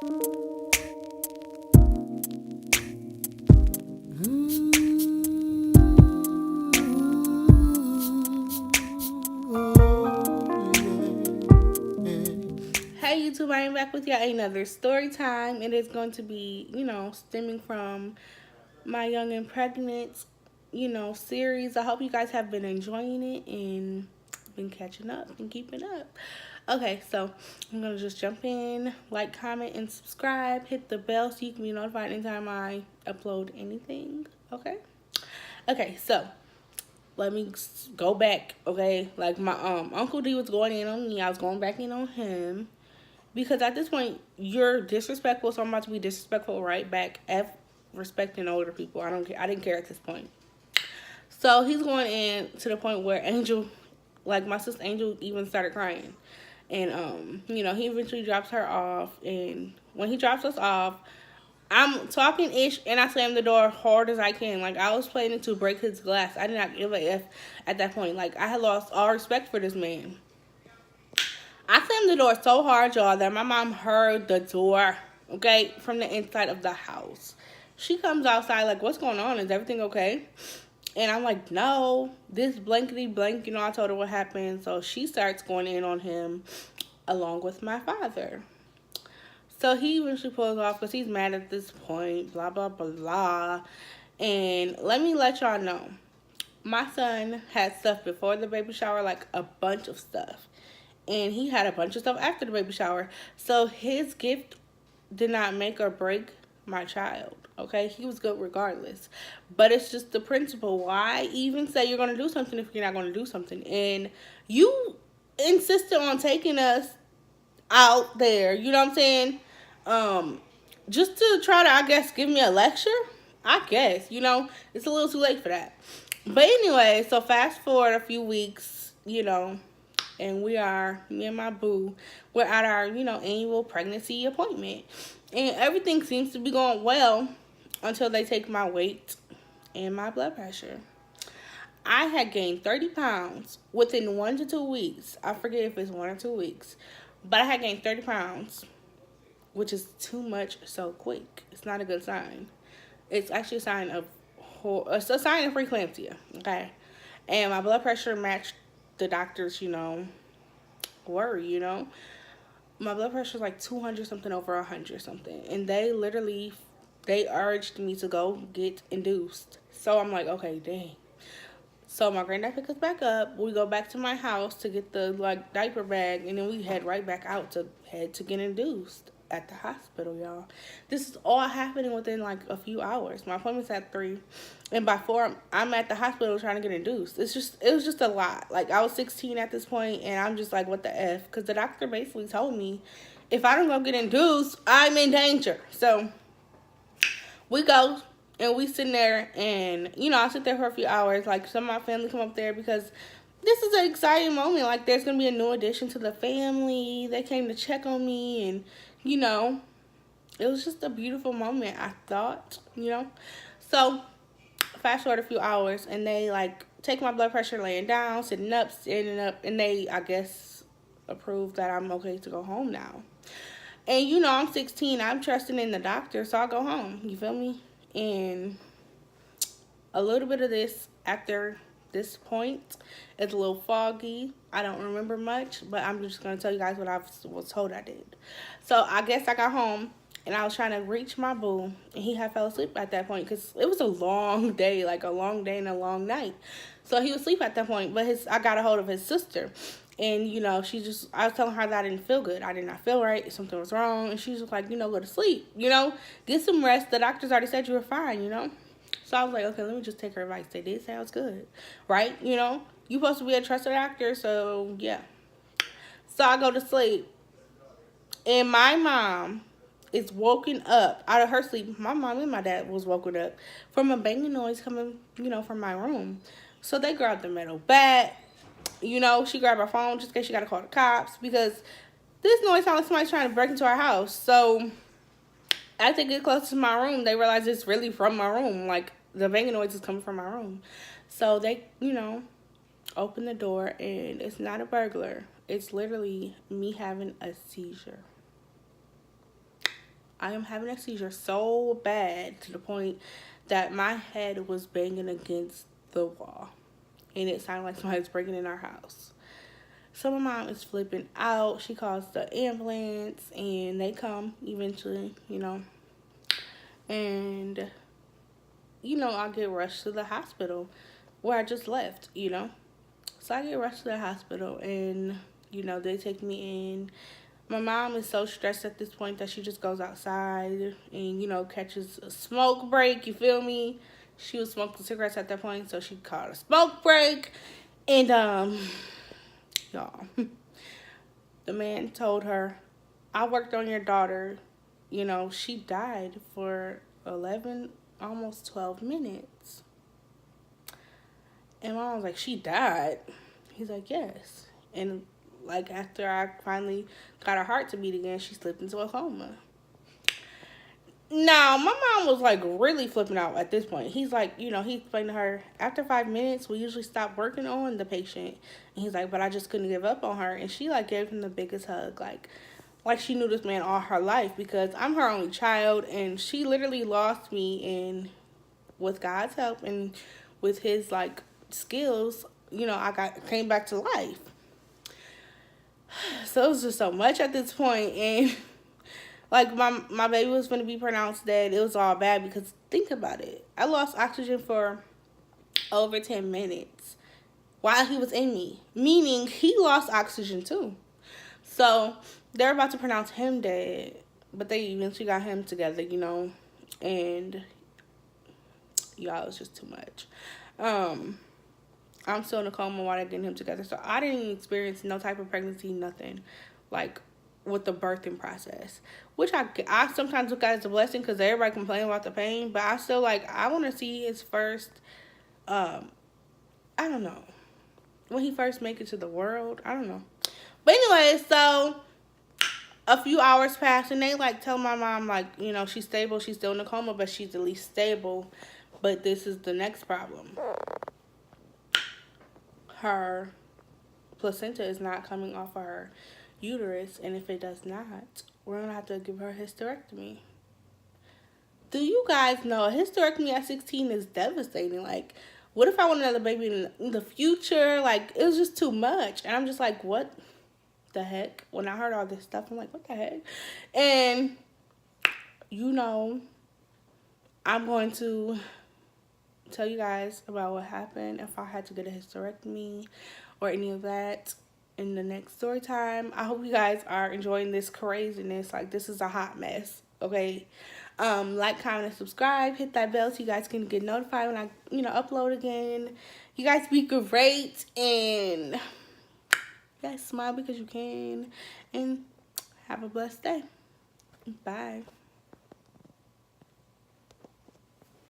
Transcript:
Hey YouTube, I am back with y'all another story time. It is going to be, stemming from my Young and Pregnant, series. I hope you guys have been enjoying it and been catching up and keeping up. Okay, so I'm gonna just jump in, like, comment, and subscribe. Hit the bell so you can be notified anytime I upload anything. Okay. Okay, so let me go back. Okay, like my Uncle D was going in on me. I was going back in on him. Because at this point, you're disrespectful, so I'm about to be disrespectful right back at respecting older people. I don't care. I didn't care at this point. So he's going in to the point where Angel, like my sister Angel, even started crying. And he eventually drops her off. And when he drops us off, I'm talking ish, and I slam the door hard as I can. Like I was planning to break his glass. I did not give a f at that point. Like I had lost all respect for this man. I slammed the door so hard, y'all, that my mom heard the door, okay, from the inside of the house. She comes outside like, what's going on? Is everything okay? And I'm like, no, this blankety blank, I told her what happened. So she starts going in on him along with my father. So he eventually pulls off because he's mad at this point, blah, blah, blah. And let me let y'all know, my son had stuff before the baby shower, like a bunch of stuff. And he had a bunch of stuff after the baby shower. So his gift did not make or break my child. Okay, he was good regardless. But it's just the principle. Why even say you're going to do something if you're not going to do something? And you insisted on taking us out there. You know what I'm saying? Just to try to, I guess, give me a lecture. I guess, it's a little too late for that. But anyway, so fast forward a few weeks, and me and my boo, we're at our, annual pregnancy appointment. And everything seems to be going well until they take my weight and my blood pressure. I had gained 30 pounds within 1 to 2 weeks. I forget if it's 1 or 2 weeks. But I had gained 30 pounds, which is too much so quick. It's not a good sign. It's actually it's a sign of preeclampsia, okay? And my blood pressure matched the doctor's, worry. My blood pressure is like 200 something over 100 something. And they urged me to go get induced. So I'm like, okay, dang. So my granddad picked us back up. We go back to my house to get the diaper bag, and then we head right back out to get induced at the hospital, y'all. This is all happening within like a few hours. My appointment's at 3, and by 4, I'm at the hospital trying to get induced. It was just a lot. Like I was 16 at this point, and I'm just like, what the f? Because the doctor basically told me if I don't go get induced, I'm in danger. So we go. And we sitting there, and, I sit there for a few hours. Like, some of my family come up there because this is an exciting moment. Like, there's going to be a new addition to the family. They came to check on me, and, it was just a beautiful moment, I thought. So, fast forward a few hours, and they, take my blood pressure laying down, sitting up, standing up, and they, I guess, approved that I'm okay to go home now. And, I'm 16. I'm trusting in the doctor, so I'll go home. You feel me? And a little bit of this after this point, it's a little foggy. I don't remember much, but I'm just going to tell you guys what I was told I did. So I guess I got home, and I was trying to reach my boo, and he had fell asleep at that point because it was a long day, like a long day and a long night. So he was asleep at that point, but I got a hold of his sister. And, I was telling her that I didn't feel good. I did not feel right. Something was wrong. And she was like, go to sleep, get some rest. The doctors already said you were fine, So I was like, okay, let me just take her advice. They did say I was good, right? You supposed to be a trusted doctor, so yeah. So I go to sleep. And my mom is woken up out of her sleep. My mom and my dad was woken up from a banging noise coming, from my room. So they grabbed the metal bat. She grabbed her phone just in case she got to call the cops because this noise sounded like somebody trying to break into our house. So as they get close to my room, they realize it's really from my room. Like, the banging noise is coming from my room. So they, open the door, and it's not a burglar. It's literally me having a seizure. I am having a seizure so bad to the point that my head was banging against the wall. And it sounded like somebody was breaking in our house. So my mom is flipping out. She calls the ambulance and they come eventually, And, I get rushed to the hospital where I just left. So I get rushed to the hospital and, they take me in. My mom is so stressed at this point that she just goes outside and, catches a smoke break. You feel me? She was smoking cigarettes at that point, so she called a smoke break. And, y'all, the man told her, I worked on your daughter. She died for 11, almost 12 minutes. And mom was like, she died? He's like, yes. And like after I finally got her heart to beat again, she slipped into a coma. Now, my mom was like really flipping out at this point. He's like, he explained to her, after 5 minutes, we usually stop working on the patient. And he's like, but I just couldn't give up on her. And she like gave him the biggest hug, like she knew this man all her life, because I'm her only child and she literally lost me. And with God's help and with his like skills, I came back to life. So it was just so much at this point. And like my baby was going to be pronounced dead. It was all bad because think about it. I lost oxygen for over 10 minutes while he was in me, meaning he lost oxygen too. So they're about to pronounce him dead, but they eventually got him together, and y'all, it was just too much. I'm still in a coma while they're getting him together, so I didn't experience no type of pregnancy, nothing, like with the birthing process, which I sometimes look at as a blessing because everybody complain about the pain, but I still I want to see his first, I don't know, when he first make it to the world. I don't know. But anyway, so a few hours pass and they tell my mom she's stable, she's still in a coma, but she's at least stable. But this is the next problem. Her placenta is not coming off of her uterus, and if it does not, we're gonna have to give her a hysterectomy. Do you guys know a hysterectomy at 16 is devastating? What if I want another baby in the future? It was just too much. And I'm just like, what the heck? When I heard all this stuff, I'm like, what the heck? And, I'm going to tell you guys about what happened if I had to get a hysterectomy or any of that in the next story time. I hope you guys are enjoying this craziness. This is a hot mess, okay? Like, comment, and subscribe. Hit that bell so you guys can get notified when I, upload again. You guys be great, and you guys smile because you can, and have a blessed day. Bye.